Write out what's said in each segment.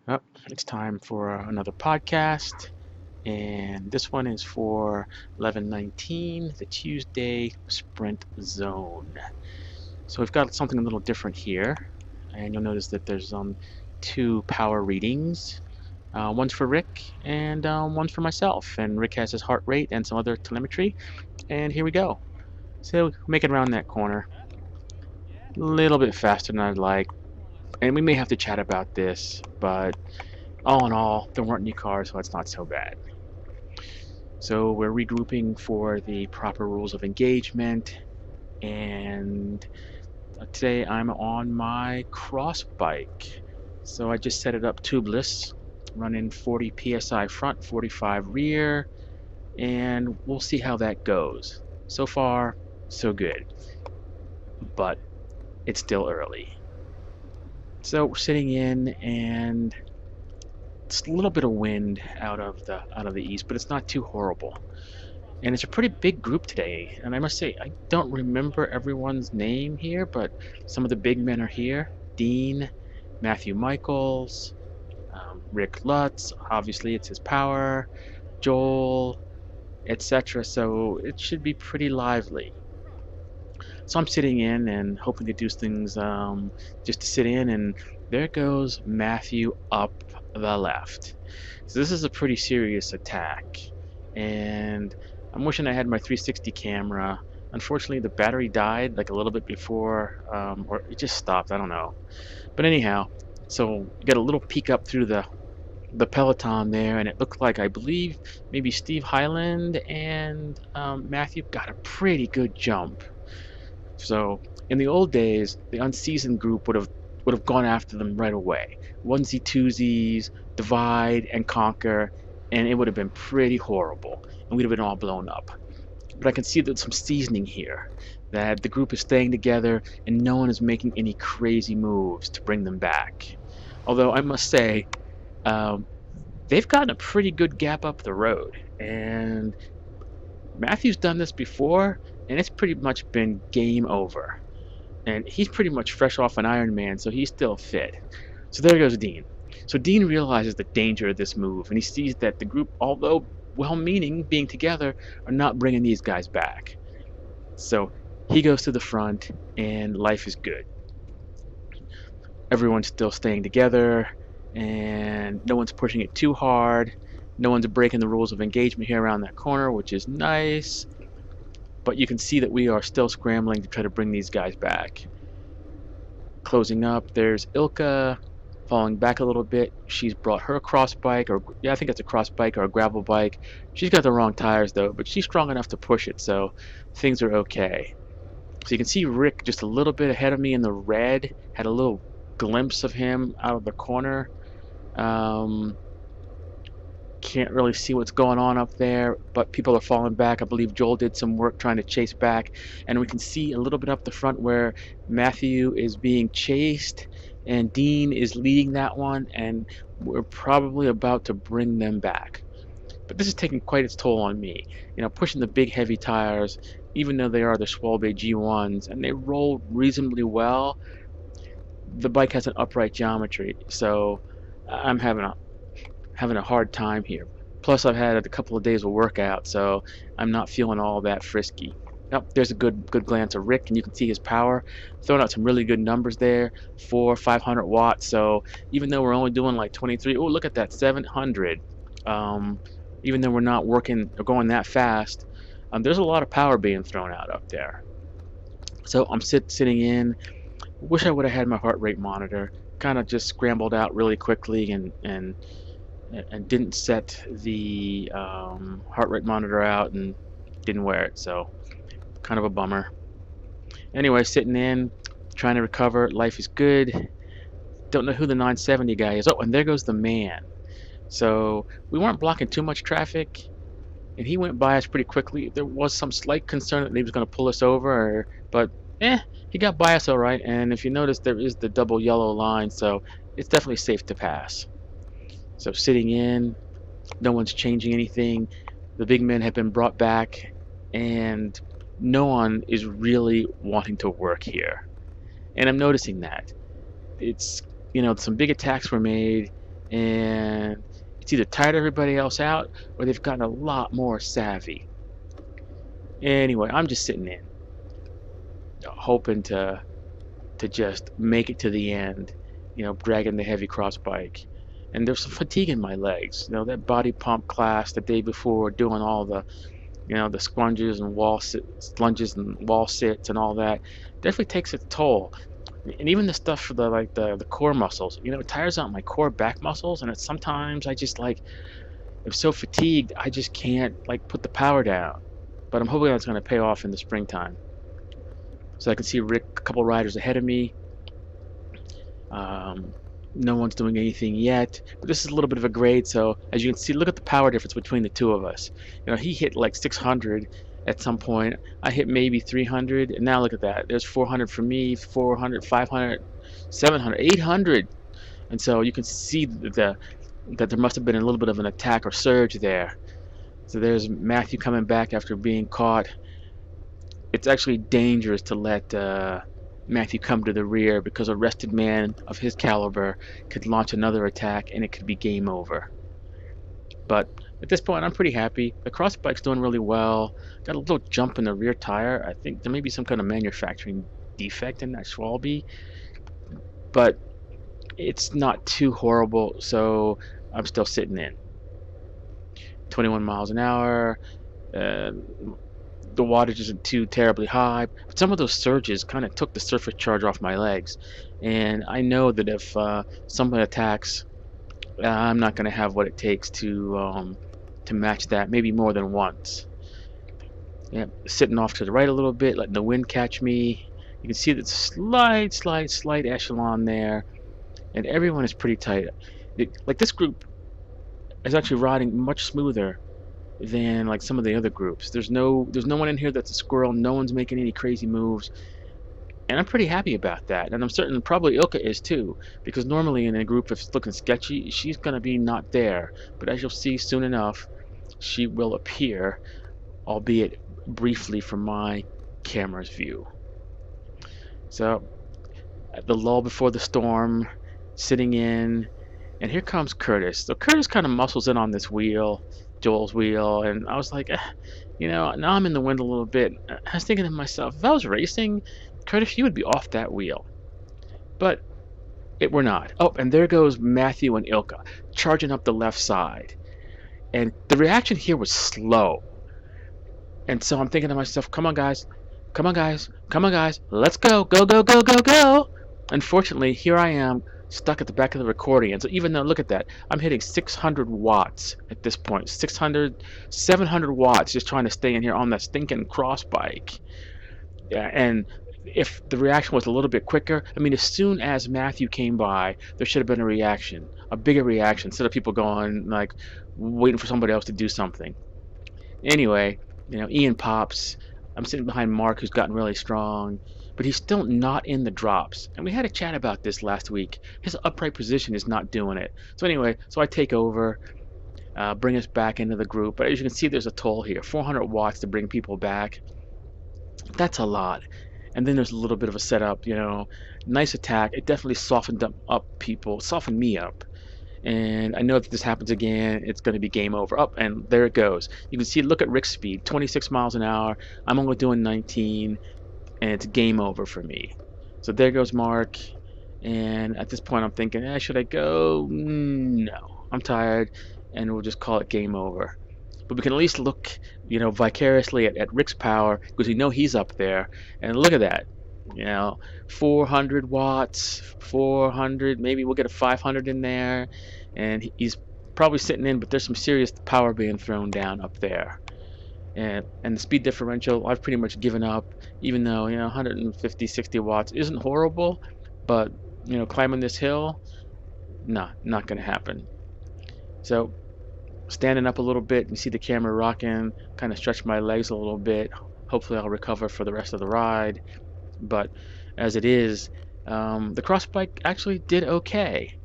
Well, it's time for another podcast, and this one is for 11:19, the Tuesday Sprint Zone. So we've got something a little different here, and you'll notice that there's two power readings. One's for Rick, and one's for myself. And Rick has his heart rate and some other telemetry, and here we go. So making around that corner, a little bit faster than I'd like, and we may have to chat about this, but all in all, there weren't any cars, so it's not so bad. So we're regrouping for the proper rules of engagement, and today I'm on my cross bike. So I just set it up tubeless, running 40 psi front, 45 rear, and we'll see how that goes. So far, so good, but it's still early. So we're sitting in, and it's a little bit of wind out of the east, but it's not too horrible. And it's a pretty big group today. And I must say, I don't remember everyone's name here, but some of the big men are here. Dean, Matthew Michaels, Rick Lutz, obviously it's his power, Joel, etc. So it should be pretty lively. So I'm sitting in and hoping to do things just to sit in, and there goes Matthew up the left. So this is a pretty serious attack, and I'm wishing I had my 360 camera. Unfortunately, the battery died like a little bit before, or it just stopped. I don't know. But anyhow, so you got a little peek up through the peloton there, and it looked like, I believe, maybe Steve Highland and Matthew got a pretty good jump. So in the old days, the unseasoned group would have gone after them right away. Onesie twosies, divide and conquer, and it would have been pretty horrible, and we'd have been all blown up. But I can see that some seasoning here, that the group is staying together and no one is making any crazy moves to bring them back. Although I must say, um, they've gotten a pretty good gap up the road, and Matthew's done this before, and it's pretty much been game over. And he's pretty much fresh off an Ironman, so he's still fit. So there goes Dean. So Dean realizes the danger of this move, and he sees that the group, although well-meaning, being together, are not bringing these guys back. So he goes to the front, and life is good. Everyone's still staying together, and no one's pushing it too hard. No one's breaking the rules of engagement here around that corner, which is nice. But you can see that we are still scrambling to try to bring these guys back. Closing up, there's Ilka falling back a little bit. She's brought her cross bike, or yeah, I think it's a cross bike or a gravel bike. She's got the wrong tires though, but she's strong enough to push it, so things are okay. So you can see Rick just a little bit ahead of me in the red. Had a little glimpse of him out of the corner. Can't really see what's going on up there, but people are falling back. I believe Joel did some work trying to chase back, and we can see a little bit up the front where Matthew is being chased and Dean is leading that one, and we're probably about to bring them back. But this is taking quite its toll on me. Pushing the big heavy tires, even though they are the Schwalbe G1s and they roll reasonably well, the bike has an upright geometry, so I'm having a hard time here. Plus, I've had a couple of days of workout, so I'm not feeling all that frisky. Yep, there's a good glance of Rick, and you can see his power. Throwing out some really good numbers there, 500 watts. So even though we're only doing like 23, oh, look at that, 700. Even though we're not working or going that fast, there's a lot of power being thrown out up there. So I'm sitting in. Wish I would have had my heart rate monitor. Kind of just scrambled out really quickly and didn't set the heart rate monitor out and didn't wear it, so kind of a bummer. Anyway, sitting in, trying to recover. Life is good. Don't know who the 970 guy is. Oh, and there goes the man. So we weren't blocking too much traffic, and he went by us pretty quickly. There was some slight concern that he was going to pull us over, but he got by us all right. And if you notice, there is the double yellow line, so it's definitely safe to pass. So sitting in, no one's changing anything. The big men have been brought back, and no one is really wanting to work here. And I'm noticing that. It's, some big attacks were made, and it's either tired everybody else out or they've gotten a lot more savvy. Anyway, I'm just sitting in, hoping to just make it to the end, dragging the heavy cross bike. And there's some fatigue in my legs. That body pump class the day before, doing all the, the lunges and wall sits and all that, definitely takes its toll. And even the stuff for the core muscles, it tires out my core back muscles, and it's sometimes I just I'm so fatigued I just can't put the power down. But I'm hoping that's going to pay off in the springtime. So I can see a couple riders ahead of me. No one's doing anything yet, but this is a little bit of a grade, so as you can see, look at the power difference between the two of us. He hit 600 at some point. I hit maybe 300, and now look at that. There's 400 for me, 400, 500, 700, 800. And so you can see that there must have been a little bit of an attack or surge there. So there's Matthew coming back after being caught. It's actually dangerous to let Matthew come to the rear, because a rested man of his caliber could launch another attack and it could be game over. But at this point, I'm pretty happy. The crossbike's doing really well. Got a little jump in the rear tire. I think there may be some kind of manufacturing defect in that Schwalbe, but it's not too horrible, so I'm still sitting in. 21 miles an hour. The wattage isn't too terribly high, but some of those surges kind of took the surface charge off my legs, and I know that if someone attacks, I'm not going to have what it takes to match that, maybe more than once. Yeah, sitting off to the right a little bit, letting the wind catch me. You can see that slight echelon there, and everyone is pretty tight. This group is actually riding much smoother than some of the other groups. There's no one in here that's a squirrel. No one's making any crazy moves, and I'm pretty happy about that. And I'm certain probably Ilka is too, because normally in a group, if it's looking sketchy, she's gonna be not there. But as you'll see soon enough, she will appear, albeit briefly from my camera's view. So at the lull before the storm, sitting in, and here comes Curtis. So Curtis kind of muscles in on this wheel, Joel's wheel, and I was like, now I'm in the wind a little bit. I was thinking to myself, if I was racing, Curtis, you would be off that wheel. But we're not. Oh, and there goes Matthew and Ilka charging up the left side. And the reaction here was slow. And so I'm thinking to myself, come on guys, let's go, go. Unfortunately, here I am, stuck at the back of the accordion. So even though, look at that, I'm hitting 600 watts at this point. 700 watts just trying to stay in here on that stinking cross bike. Yeah, and if the reaction was a little bit quicker, as soon as Matthew came by, there should have been a reaction, a bigger reaction, instead of people going, waiting for somebody else to do something. Anyway, Ian pops. I'm sitting behind Mark, who's gotten really strong, but he's still not in the drops. And we had a chat about this last week. His upright position is not doing it. So anyway, I take over, bring us back into the group. But as you can see, there's a toll here, 400 watts to bring people back. That's a lot. And then there's a little bit of a setup, nice attack. It definitely softened softened me up. And I know if this happens again, it's going to be game over. Up, and there it goes. You can see, look at Rick's speed, 26 miles an hour. I'm only doing 19, and it's game over for me. So there goes Mark. And at this point, I'm thinking, should I go? No, I'm tired, and we'll just call it game over. But we can at least look, vicariously at Rick's power, because we know he's up there. And look at that. 400 watts, 400, maybe we'll get a 500 in there, and he's probably sitting in, but there's some serious power being thrown down up there. And the speed differential, I've pretty much given up, even though 150, 60 watts isn't horrible, but climbing this hill, not gonna happen. So standing up a little bit, you see the camera rocking, kind of stretch my legs a little bit. Hopefully I'll recover for the rest of the ride. But as it is, the cross bike actually did okay.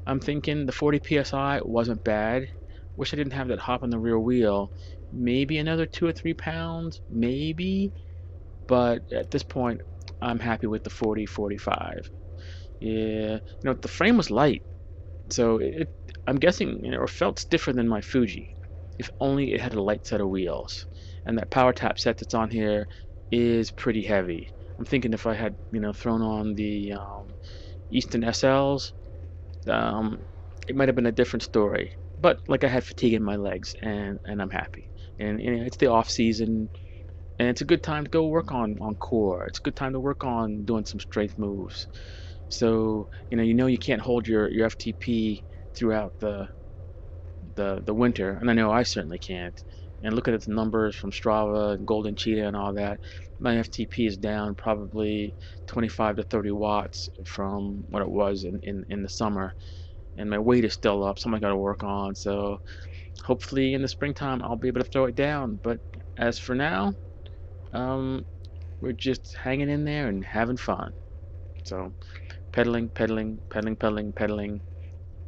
I'm thinking the 40 psi wasn't bad. Wish I didn't have that hop on the rear wheel. Maybe another 2 or 3 pounds, maybe. But at this point, I'm happy with the 40, 45. Yeah, the frame was light. So I'm guessing, or felt stiffer than my Fuji. If only it had a light set of wheels. And that power tap set that's on here is pretty heavy. I'm thinking if I had, thrown on the Easton SLs, um, it might have been a different story. But like I had fatigue in my legs, and I'm happy. And it's the off season, and it's a good time to go work on core. It's a good time to work on doing some strength moves. So you can't hold your FTP throughout the winter, and I know I certainly can't. And looking at the numbers from Strava and Golden Cheetah and all that, my FTP is down probably 25 to 30 watts from what it was in the summer, and my weight is still up, something I got to work on. So hopefully in the springtime I'll be able to throw it down. But as for now, um, we're just hanging in there and having fun. So pedaling, pedaling, pedaling, pedaling, pedaling,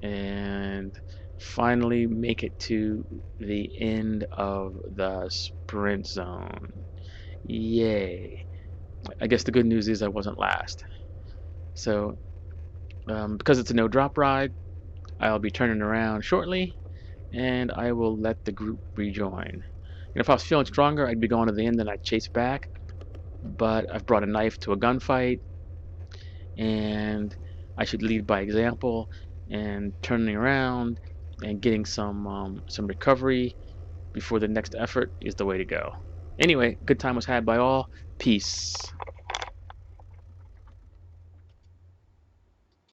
and finally make it to the end of the sprint zone. Yay. I guess the good news is I wasn't last. So, because it's a no drop ride, I'll be turning around shortly and I will let the group rejoin. If I was feeling stronger, I'd be going to the end and I'd chase back. But I've brought a knife to a gunfight, and I should lead by example, and turning around and getting some recovery before the next effort is the way to go. Anyway, good time was had by all. Peace.